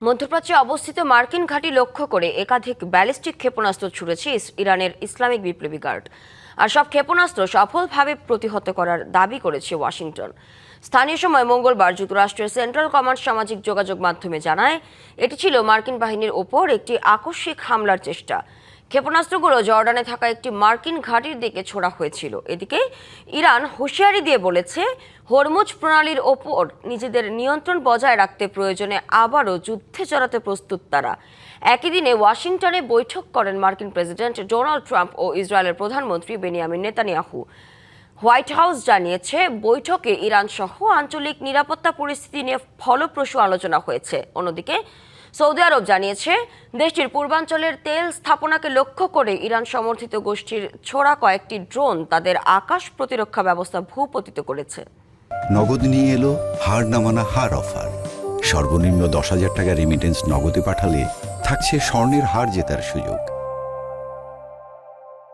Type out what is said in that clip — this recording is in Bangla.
মধ্যপ্রাচ্যে অবস্থিত মার্কিন ঘাঁটি লক্ষ্য করে একাধিক ব্যালিস্টিক ক্ষেপণাস্ত্র ছুড়েছে ইরানের ইসলামিক বিপ্লবী গার্ড। আর সব ক্ষেপণাস্ত্র সফলভাবে প্রতিহত করার দাবি করেছে ওয়াশিংটন। স্থানীয় সময় মঙ্গলবার যুক্তরাষ্ট্রের সেন্ট্রাল কমান্ড সামাজিক যোগাযোগ মাধ্যমে জানায়, এটি ছিল মার্কিন বাহিনীর ওপর একটি আকস্মিক হামলার চেষ্টা। ক্ষেপণাস্ত্রগুলো জর্ডানে থাকা একটি মার্কিন ঘাঁটির দিকে ছোড়া হয়েছিল। এদিকে ইরান হুঁশিয়ারি দিয়ে বলেছে, হরমুজ প্রণালীর ওপর নিজেদের নিয়ন্ত্রণ বজায় রাখতে প্রয়োজনে আবারও যুদ্ধে জড়াতে প্রস্তুত তারা। একই দিনে ওয়াশিংটনে বৈঠক করেন মার্কিন প্রেসিডেন্ট ডোনাল্ড ট্রাম্প ও ইসরায়েলের প্রধানমন্ত্রী বেনিয়ামিন নেতানিয়াহু। হোয়াইট হাউস জানিয়েছে, বৈঠকে ইরান সহ আঞ্চলিক নিরাপত্তা পরিস্থিতি নিয়ে ফলপ্রসূ আলোচনা হয়েছে। অন্যদিকে সৌদি আরব জানিয়েছে, দেশটির পূর্বাঞ্চলের তেল স্থাপনাকে লক্ষ্য করে ইরান সমর্থিত গোষ্ঠীর ছোড়া কয়েকটি ড্রোন তাদের আকাশ প্রতিরক্ষা ব্যবস্থা ভূপতিত করেছে। নগদ নিয়ে এলো হার না মানা হার অফার। সর্বনিম্ন 10,000 টাকা রেমিটেন্স নগদে পাঠালে থাকছে স্বর্ণের হার জেতার সুযোগ।